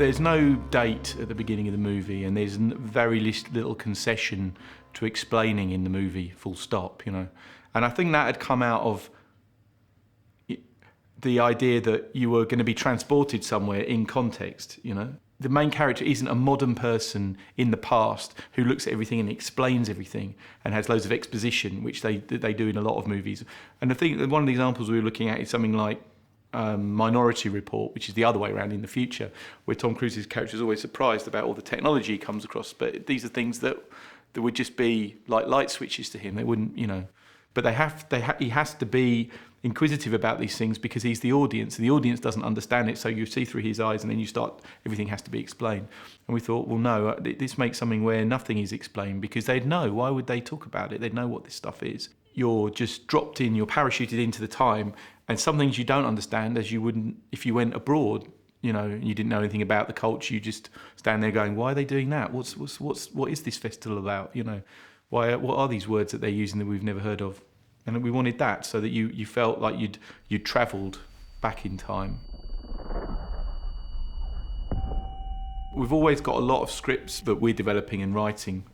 There's no date at the beginning of the movie, and there's very little concession to explaining in the movie, full stop, you know. And I think that had come out of the idea that you were going to be transported somewhere in context, you know. The main character isn't a modern person in the past who looks at everything and explains everything and has loads of exposition, which they do in a lot of movies. And I think that one of the examples we were looking at is something like Minority Report, which is the other way around in the future, where Tom Cruise's character is always surprised about all the technology he comes across. But these are things that would just be like light switches to him. They wouldn't, you know. But he has to be inquisitive about these things because he's the audience, and the audience doesn't understand it, so you see through his eyes, and then everything has to be explained. And we thought, well, no, this makes something where nothing is explained, because they'd know. Why would they talk about it? They'd know what this stuff is. You're just dropped in, you're parachuted into the time, and some things you don't understand, as you wouldn't if you went abroad, you know, and you didn't know anything about the culture. You just stand there going, why are they doing that? What is this festival about? You know, what are these words that they're using that we've never heard of? And we wanted that so that you felt like you'd travelled back in time. We've always got a lot of scripts that we're developing and writing,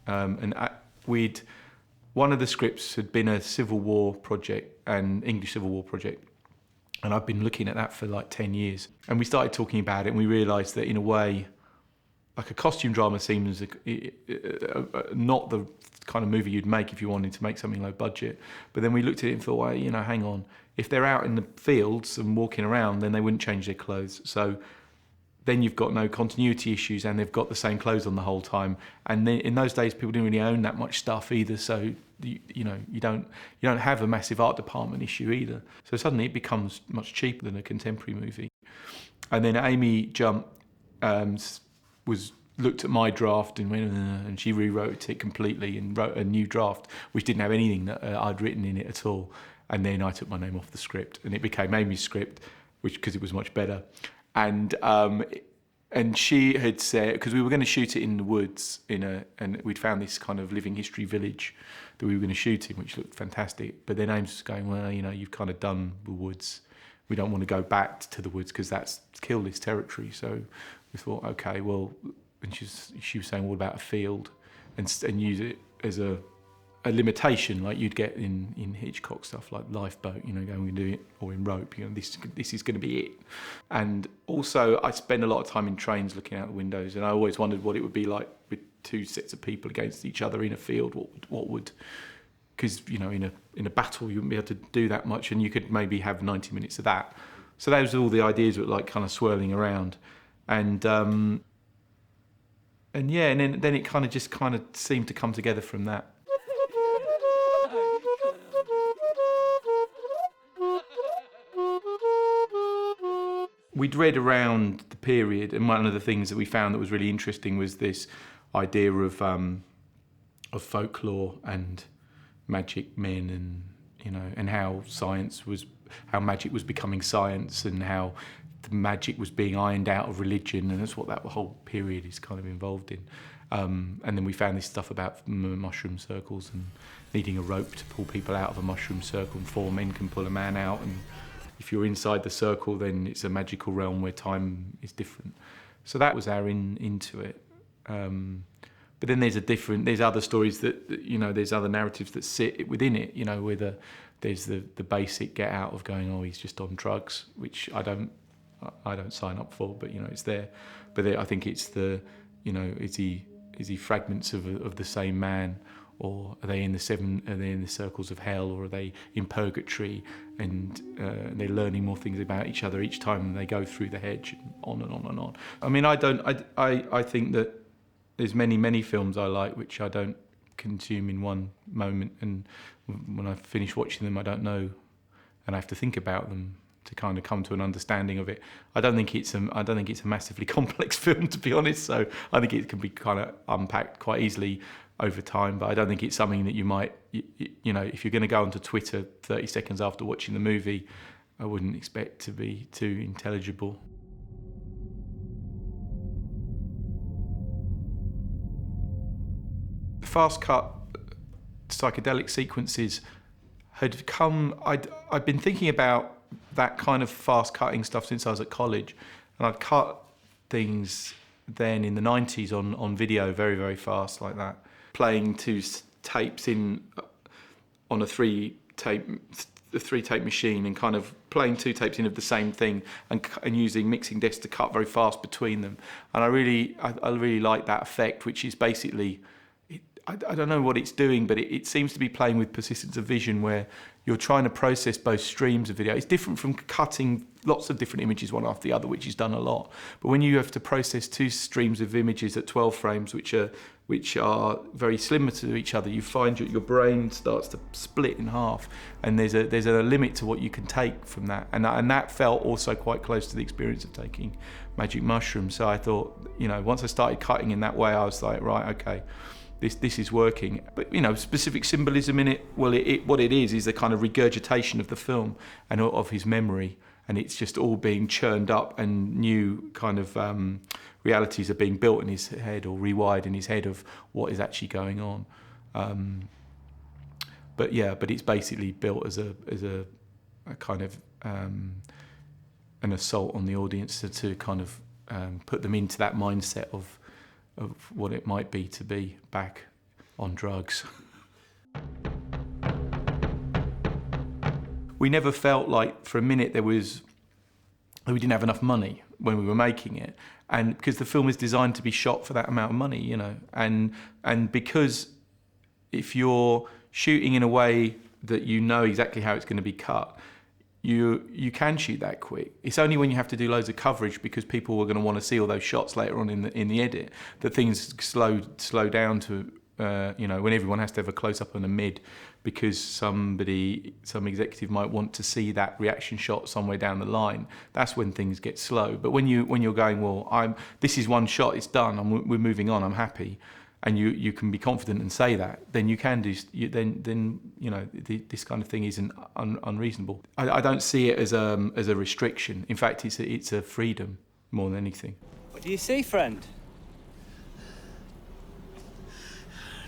one of the scripts had been a Civil War project, an English Civil War project, and I've been looking at that for like 10 years. And we started talking about it, and we realised that in a way, like a costume drama seems not the kind of movie you'd make if you wanted to make something low budget. But then we looked at it and thought, well, you know, hang on. If they're out in the fields and walking around, then they wouldn't change their clothes. So then you've got no continuity issues, and they've got the same clothes on the whole time. And then in those days, people didn't really own that much stuff either. So you don't have a massive art department issue either. So suddenly it becomes much cheaper than a contemporary movie. And then Amy Jump looked at my draft and went, and she rewrote it completely and wrote a new draft, which didn't have anything that I'd written in it at all. And then I took my name off the script, and it became Amy's script, because it was much better. And she had said, because we were going to shoot it in the woods, and we'd found this kind of living history village that we were going to shoot in, which looked fantastic. But then Ames was going, well, you know, you've kind of done the woods. We don't want to go back to the woods because that's kill this territory. So we thought, okay, well, and she was saying, what about a field, and use it as a limitation like you'd get in Hitchcock stuff like Lifeboat, you know, going and do it, or in Rope, you know, this is going to be it. And also I spend a lot of time in trains looking out the windows, and I always wondered what it would be like with two sets of people against each other in a field. What would, because, you know, in a battle you wouldn't be able to do that much, and you could maybe have 90 minutes of that. So those are all the ideas that were like kind of swirling around, and yeah, and then it kind of seemed to come together from that. We'd read around the period, and one of the things that we found that was really interesting was this idea of folklore and magic men, and, you know, and how magic was becoming science, and how the magic was being ironed out of religion, and that's what that whole period is kind of involved in. And then we found this stuff about mushroom circles and needing a rope to pull people out of a mushroom circle, and 4 men can pull a man out, and if you're inside the circle, then it's a magical realm where time is different. So that was our into it. But then there's other stories that, you know, there's other narratives that sit within it, you know, where there's the basic get out of going, oh, he's just on drugs, which I don't sign up for, but, you know, it's there. But I think it's the, you know, is he fragments of the same man, or are they in the circles of hell, or are they in purgatory, and they're learning more things about each other each time they go through the hedge, and on and on and on. I mean, I think that there's many films I like which I don't consume in one moment, and when I finish watching them I don't know, and I have to think about them to kind of come to an understanding of it. I don't think it's a massively complex film, to be honest, so I think it can be kind of unpacked quite easily over time, but I don't think it's something that you might, you know, if you're going to go onto Twitter 30 seconds after watching the movie, I wouldn't expect to be too intelligible. The fast cut psychedelic sequences had come, I'd been thinking about that kind of fast cutting stuff since I was at college, and I'd cut things then in the 90s on video very, very fast like that. Playing two tapes in on a three tape machine and kind of playing two tapes in of the same thing and using mixing discs to cut very fast between them. And I really like that effect, which is basically, I don't know what it's doing, but it seems to be playing with persistence of vision, where you're trying to process both streams of video. It's different from cutting lots of different images one after the other, which is done a lot. But when you have to process two streams of images at 12 frames, which are very similar to each other, you find your brain starts to split in half, and there's a limit to what you can take from that. And that felt also quite close to the experience of taking magic mushrooms. So I thought, once I started cutting in that way, I was like, right, okay. This is working, but specific symbolism in it. Well, what it is a kind of regurgitation of the film and of his memory, and it's just all being churned up, and new kind of realities are being built in his head or rewired in his head of what is actually going on. But it's basically built as a kind of an assault on the audience to kind of put them into that mindset of what it might be to be back on drugs. We never felt like for a minute we didn't have enough money when we were making it, and because the film is designed to be shot for that amount of money, and because if you're shooting in a way that you know exactly how it's going to be cut, you can shoot that quick. It's only when you have to do loads of coverage because people are going to want to see all those shots later on in the edit that things slow down to when everyone has to have a close up and a mid, because some executive might want to see that reaction shot somewhere down the line. That's when things get slow. But when you're going, well, this is one shot, it's done, we're moving on, I'm happy, and you can be confident and say that, then you can do. This kind of thing isn't unreasonable. I don't see it as a restriction. In fact, it's a freedom more than anything. What do you see, friend?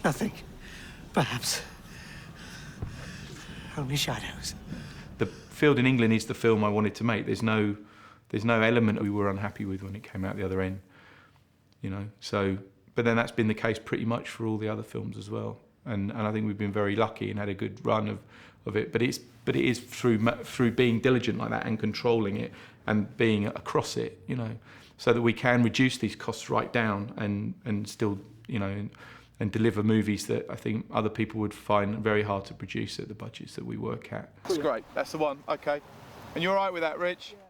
Nothing. Perhaps. Only shadows. The Field in England is the film I wanted to make. There's no element we were unhappy with when it came out the other end. So. But then that's been the case pretty much for all the other films as well, and I think we've been very lucky and had a good run of it. But it is through being diligent like that and controlling it and being across it, so that we can reduce these costs right down and still and deliver movies that I think other people would find very hard to produce at the budgets that we work at. That's great. That's the one. Okay. And you're all right with that, Rich? Yeah.